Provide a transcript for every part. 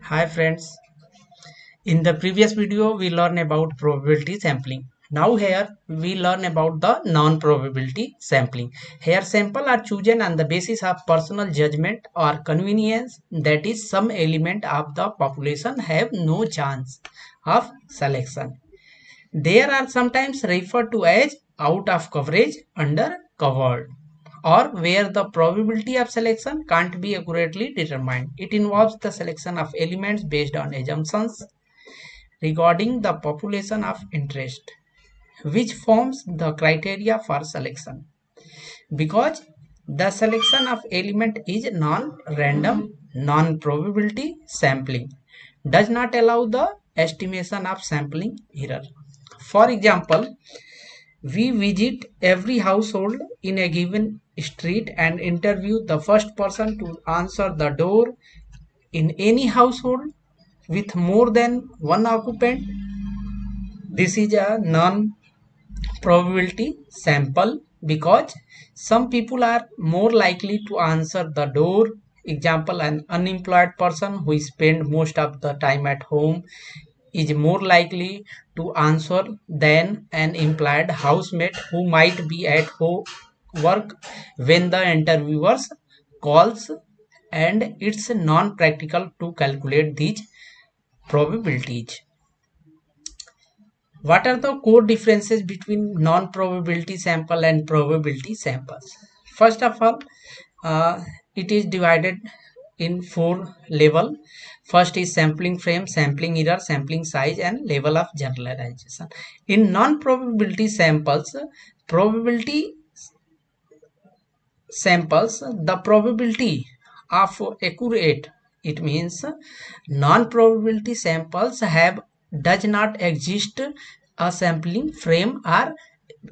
Hi friends, in the previous video we learned about probability sampling. Now here we learn about the non-probability sampling. Here sample are chosen on the basis of personal judgment or convenience, that is some element of the population have no chance of selection. They are sometimes referred to as out of coverage, under covered, or where the probability of selection can't be accurately determined. It involves the selection of elements based on assumptions regarding the population of interest, which forms the criteria for selection. Because the selection of element is non-random, non-probability sampling does not allow the estimation of sampling error. For example, we visit every household in a given street and interview the first person to answer the door in any household with more than one occupant. This is a non-probability sample because some people are more likely to answer the door. Example, an unemployed person who spends most of the time at home is more likely to answer than an employed housemate who might be at work when the interviewers calls, and it's non-practical to calculate these probabilities. What are the core differences between non-probability sample and probability samples? First of all, it is divided in four level. First is sampling frame, sampling error, sampling size, and level of generalization. In non-probability samples, probability the probability of accurate, it means non-probability samples have does not exist a sampling frame, or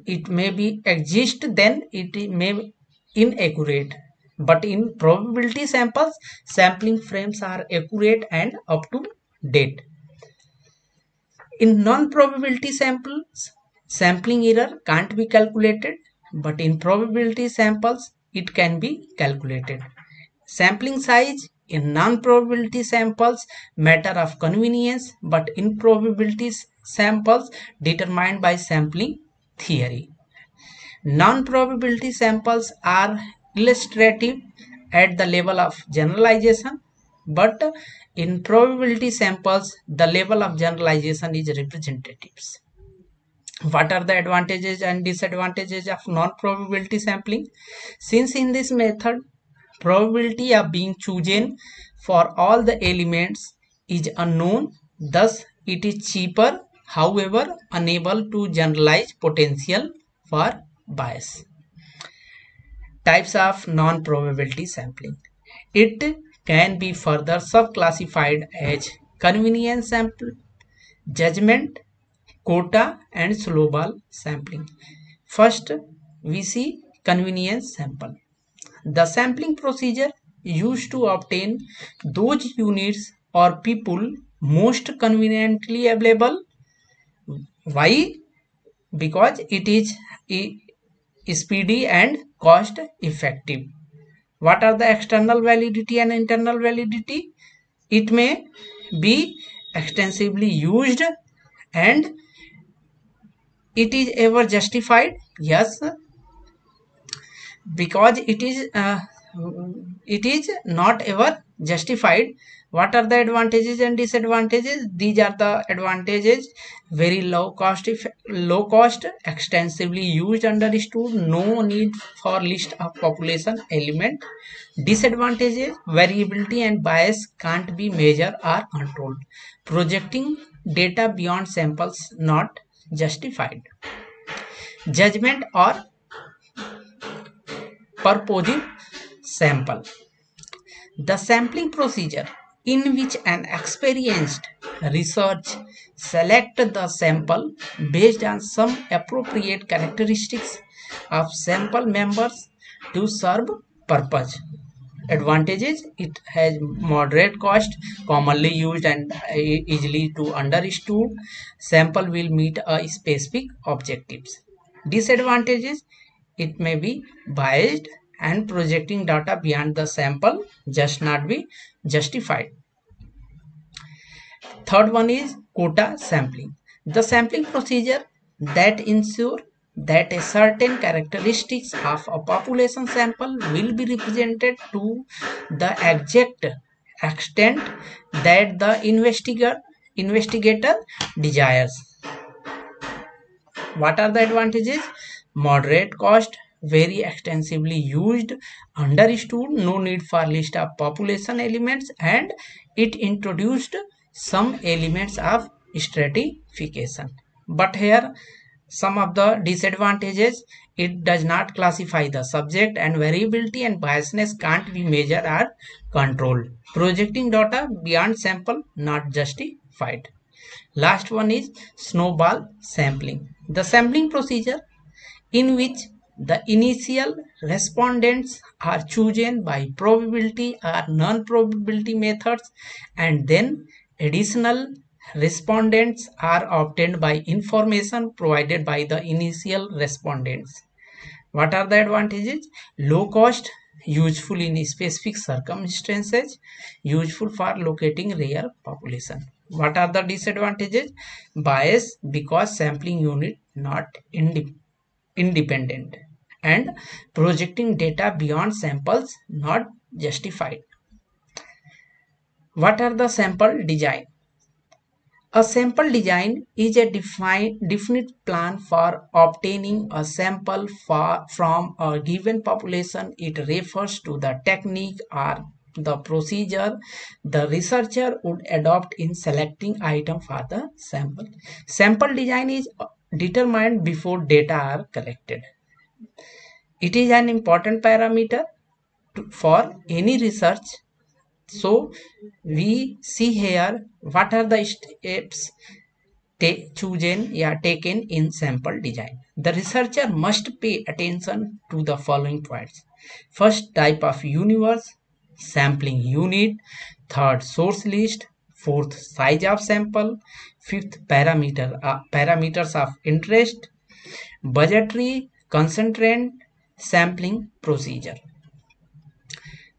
it may be exist then it may be inaccurate, but in probability samples sampling frames are accurate and up to date. In non-probability samples, sampling error can't be calculated, but in probability samples, it can be calculated. Sampling size in non-probability samples matter of convenience, but in probability samples determined by sampling theory. Non-probability samples are illustrative at the level of generalization, but in probability samples, the level of generalization is representatives. What are the advantages and disadvantages of non-probability sampling? Since in this method, probability of being chosen for all the elements is unknown, thus it is cheaper, however unable to generalize potential for bias. Types of non-probability sampling. It can be further subclassified as convenience sample, judgment, quota, and snowball sampling. First, we see convenience sample. The sampling procedure used to obtain those units or people most conveniently available. Why? Because it is speedy and cost effective. What are the external validity and internal validity? It may be extensively used, and it is ever justified. Yes, because it is not ever justified. What are the advantages and disadvantages? These are the advantages: very low cost, extensively used, understood, no need for list of population element. Disadvantages: variability and bias can't be measured or controlled, projecting data beyond samples not justified. Judgment or purposive sample. The sampling procedure in which an experienced research select the sample based on some appropriate characteristics of sample members to serve purpose. Advantages: it has moderate cost, commonly used and easily to understood. Sample will meet a specific objectives. Disadvantages: it may be biased and projecting data beyond the sample just not be justified. third one is quota sampling. The sampling procedure that ensure that a certain characteristics of a population sample will be represented to the exact extent that the investigator desires. What are the advantages? Moderate cost, very extensively used, understood, no need for list of population elements, and it introduced some elements of stratification. But here some of the disadvantages: it does not classify the subject, and variability and biasness can't be measured or controlled. Projecting data beyond sample not justified. Last one is snowball sampling. The sampling procedure in which the initial respondents are chosen by probability or non-probability methods, and then additional respondents are obtained by information provided by the initial respondents. What are the advantages? Low cost, useful in specific circumstances, useful for locating rare population. What are the disadvantages? Bias, because sampling unit not independent, and projecting data beyond samples not justified. What are the sample design? A sample design is a definite plan for obtaining a sample from a given population. It refers to the technique or the procedure the researcher would adopt in selecting item for the sample. Sample design is determined before data are collected. It is an important parameter for any research. So we see here what are the steps taken in sample design. The researcher must pay attention to the following points. First, type of universe, sampling unit. Third, source list. Fourth, size of sample. Fifth, parameters of interest. Budgetary constraint, sampling procedure.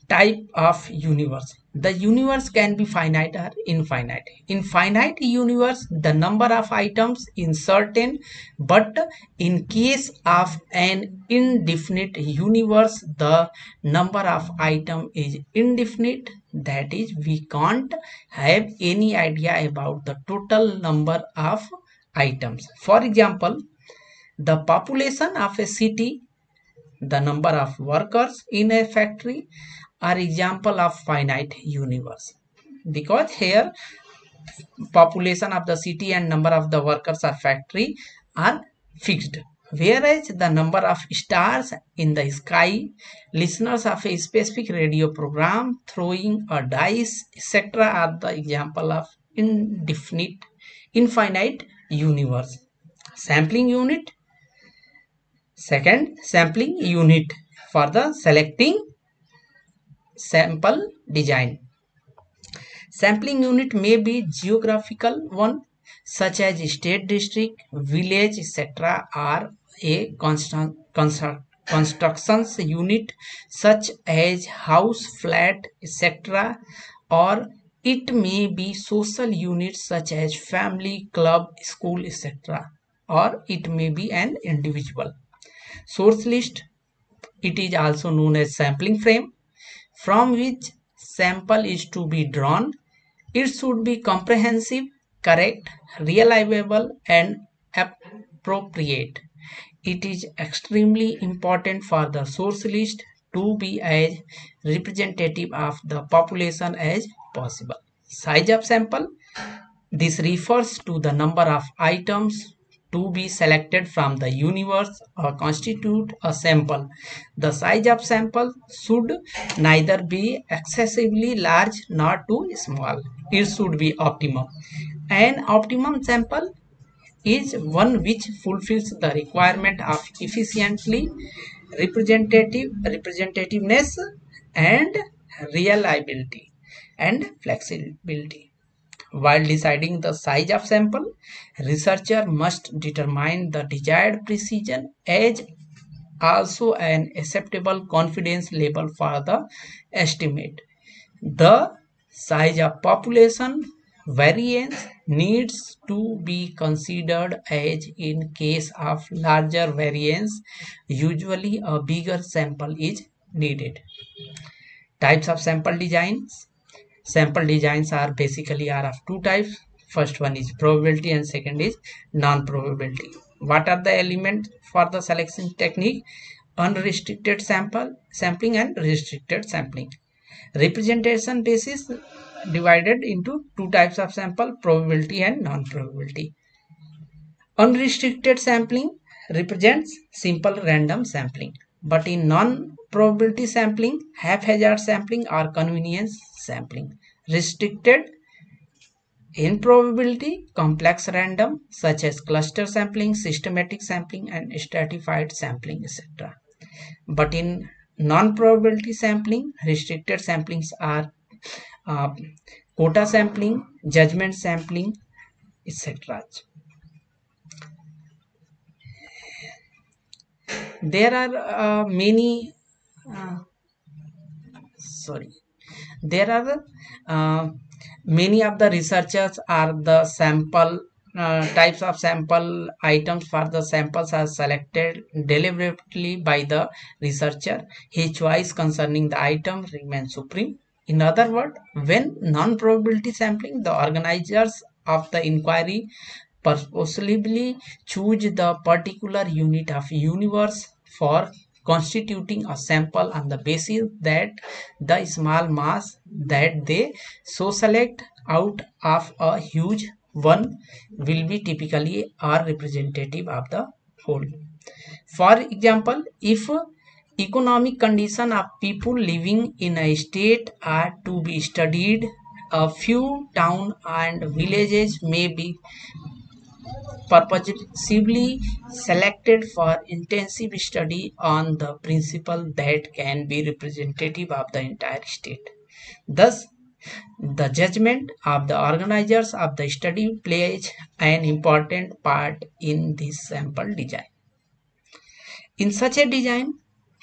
Type of universe. The universe can be finite or infinite. In finite universe, the number of items is certain, but in case of an indefinite universe, the number of items is indefinite. That is, we can't have any idea about the total number of items. For example, the population of a city, the number of workers in a factory are example of finite universe, because here population of the city and number of the workers of factory are fixed, whereas the number of stars in the sky, listeners of a specific radio program, throwing a dice, etc. are the example of infinite universe. Sampling unit. Second, sampling unit for the selecting sample design. Sampling unit may be geographical one, such as state, district, village, etc., or a constructions unit such as house, flat, etc., or it may be social units such as family, club, school, etc., or it may be an individual. Source list. It is also known as sampling frame, from which sample is to be drawn. It should be comprehensive, correct, reliable, and appropriate. It is extremely important for the source list to be as representative of the population as possible. Size of sample. This refers to the number of items to be selected from the universe or constitute a sample. The size of sample should neither be excessively large nor too small. It should be optimum. An optimum sample is one which fulfills the requirement of efficiently representativeness and reliability and flexibility. While deciding the size of sample, researcher must determine the desired precision as also an acceptable confidence level for the estimate. The size of population Variance needs to be considered as in case of larger variance, usually a bigger sample is needed. Types of sample designs. Sample designs are basically are of two types. First one is probability and second is non-probability. What are the elements for the selection technique? Unrestricted sampling and restricted sampling. Representation basis divided into two types of sample, probability and non-probability. Unrestricted sampling represents simple random sampling, but in non-probability sampling, haphazard sampling or convenience sampling. Restricted in probability, complex random such as cluster sampling, systematic sampling and stratified sampling, etc. But in non-probability sampling, restricted samplings are uh, quota sampling, judgment sampling, etc. There are uh, sorry there are uh, many of the researchers are the sample types of sample items for the samples are selected deliberately by the researcher. His choice concerning the item remains supreme. In other words, when non-probability sampling, the organizers of the inquiry purposely choose the particular unit of universe for constituting a sample on the basis that the small mass that they so select out of a huge one will be typically are representative of the whole. For example, if economic condition of people living in a state are to be studied, a few towns and villages may be purposely selected for intensive study on the principle that can be representative of the entire state. Thus, the judgment of the organizers of the study plays an important part in this sample design. In such a design,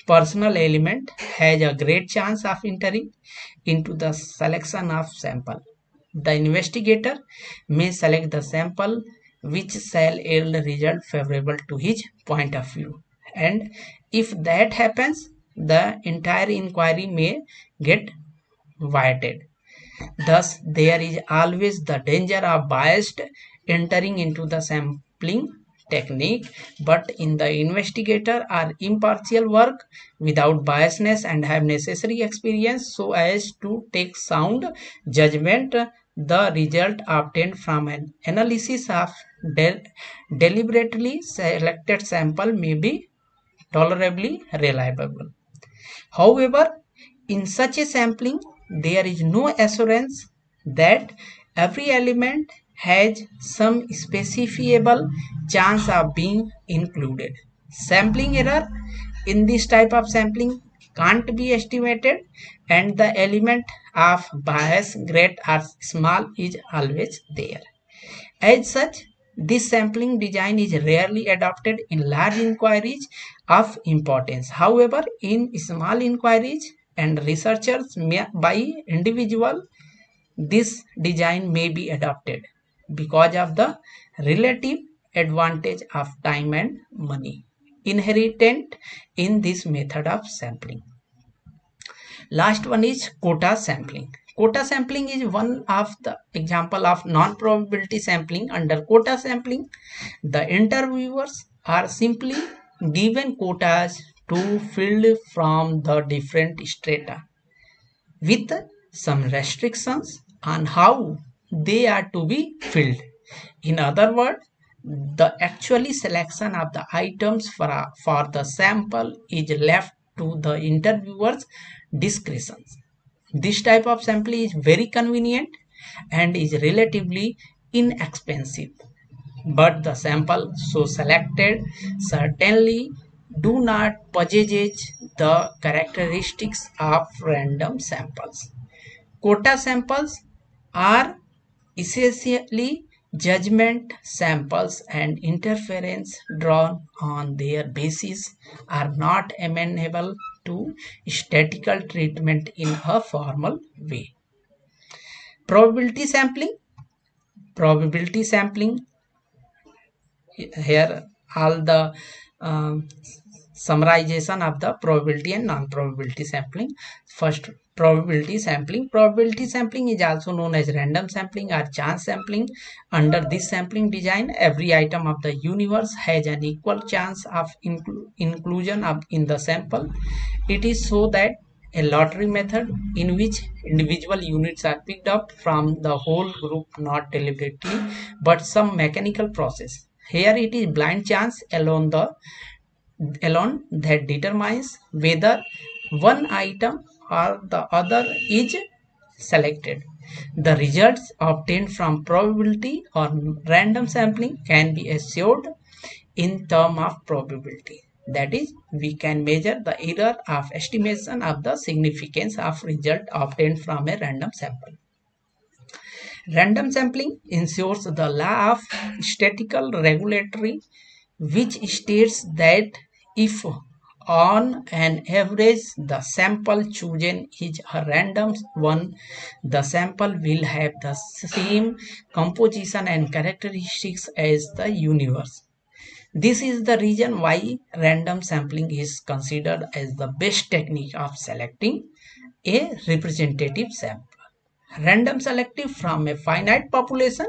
personal element has a great chance of entering into the selection of sample. The investigator may select the sample which shall yield result favorable to his point of view. And if that happens, the entire inquiry may get voided. Thus, there is always the danger of biased entering into the sampling technique, but in the investigator or impartial work without biasness and have necessary experience so as to take sound judgment, the result obtained from an analysis of deliberately selected sample may be tolerably reliable. However, in such a sampling, there is no assurance that every element has some specifiable chance of being included. Sampling error in this type of sampling can't be estimated, and the element of bias, great or small, is always there. As such, this sampling design is rarely adopted in large inquiries of importance. However, in small inquiries and researchers by individual, this design may be adopted because of the relative advantage of time and money inherent in this method of sampling. Last one is quota sampling. Quota sampling is one of the example of non-probability sampling. Under quota sampling, the interviewers are simply given quotas to fill from the different strata with some restrictions on how they are to be filled. In other words, the actually selection of the items for the sample is left to the interviewer's discretion. This type of sampling is very convenient and is relatively inexpensive, but the sample so selected certainly do not possess the characteristics of random samples. Quota samples are essentially judgment samples, and interference drawn on their basis are not amenable to statistical treatment in a formal way. Probability sampling. probability sampling. Here all the um, summarization of the probability and non-probability sampling. First, probability sampling. Probability sampling is also known as random sampling or chance sampling. Under this sampling design, every item of the universe has an equal chance of inclusion in the sample. It is so that a lottery method in which individual units are picked up from the whole group, not deliberately but some mechanical process. Here it is blind chance alone that determines whether one item or the other is selected. The results obtained from probability or random sampling can be assured in terms of probability. That is, we can measure the error of estimation of the significance of result obtained from a random sample. Random sampling ensures the law of statistical regularity, which states that if on an average the sample chosen is a random one, the sample will have the same composition and characteristics as the universe. This is the reason why random sampling is considered as the best technique of selecting a representative sample. Random selective from a finite population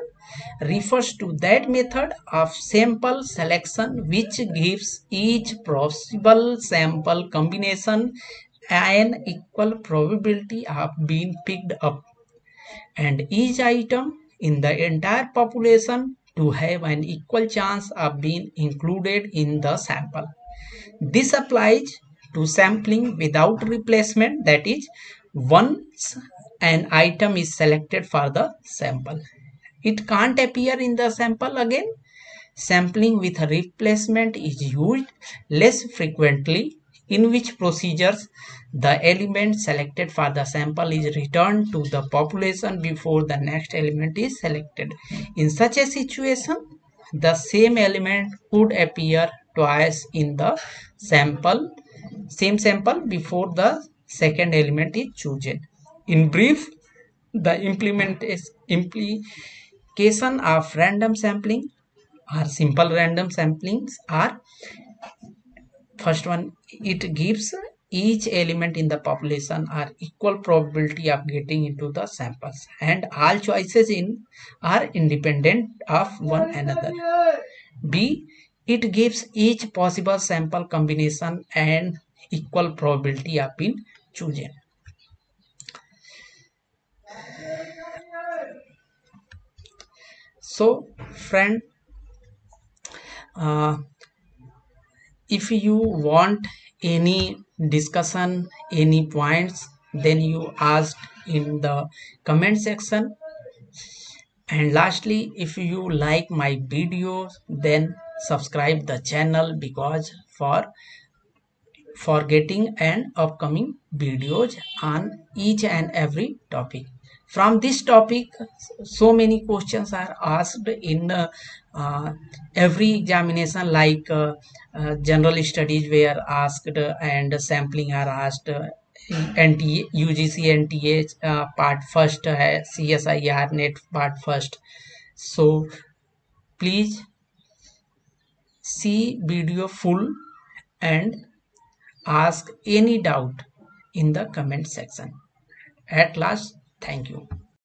refers to that method of sample selection which gives each possible sample combination an equal probability of being picked up, and each item in the entire population to have an equal chance of being included in the sample. This applies to sampling without replacement, that is, once an item is selected for the sample, it can't appear in the sample again. Sampling with a replacement is used less frequently, in which procedures the element selected for the sample is returned to the population before the next element is selected. In such a situation, the same element could appear twice in the same sample before the second element is chosen. In brief, the implication of random sampling or simple random samplings are: first one, it gives each element in the population are equal probability of getting into the samples, and all choices in are independent of one another. B, it gives each possible sample combination an equal probability of being chosen. So friend, uh, if you want any discussion, any points, then you ask in the comment section. And lastly, if you like my videos, then subscribe the channel, because for getting an upcoming videos on each and every topic. From this topic, so many questions are asked in every examination, like general studies were asked and sampling are asked. NTA, UGC NTA part first, CSIR net part first. So please see video full and ask any doubt in the comment section. At last, thank you.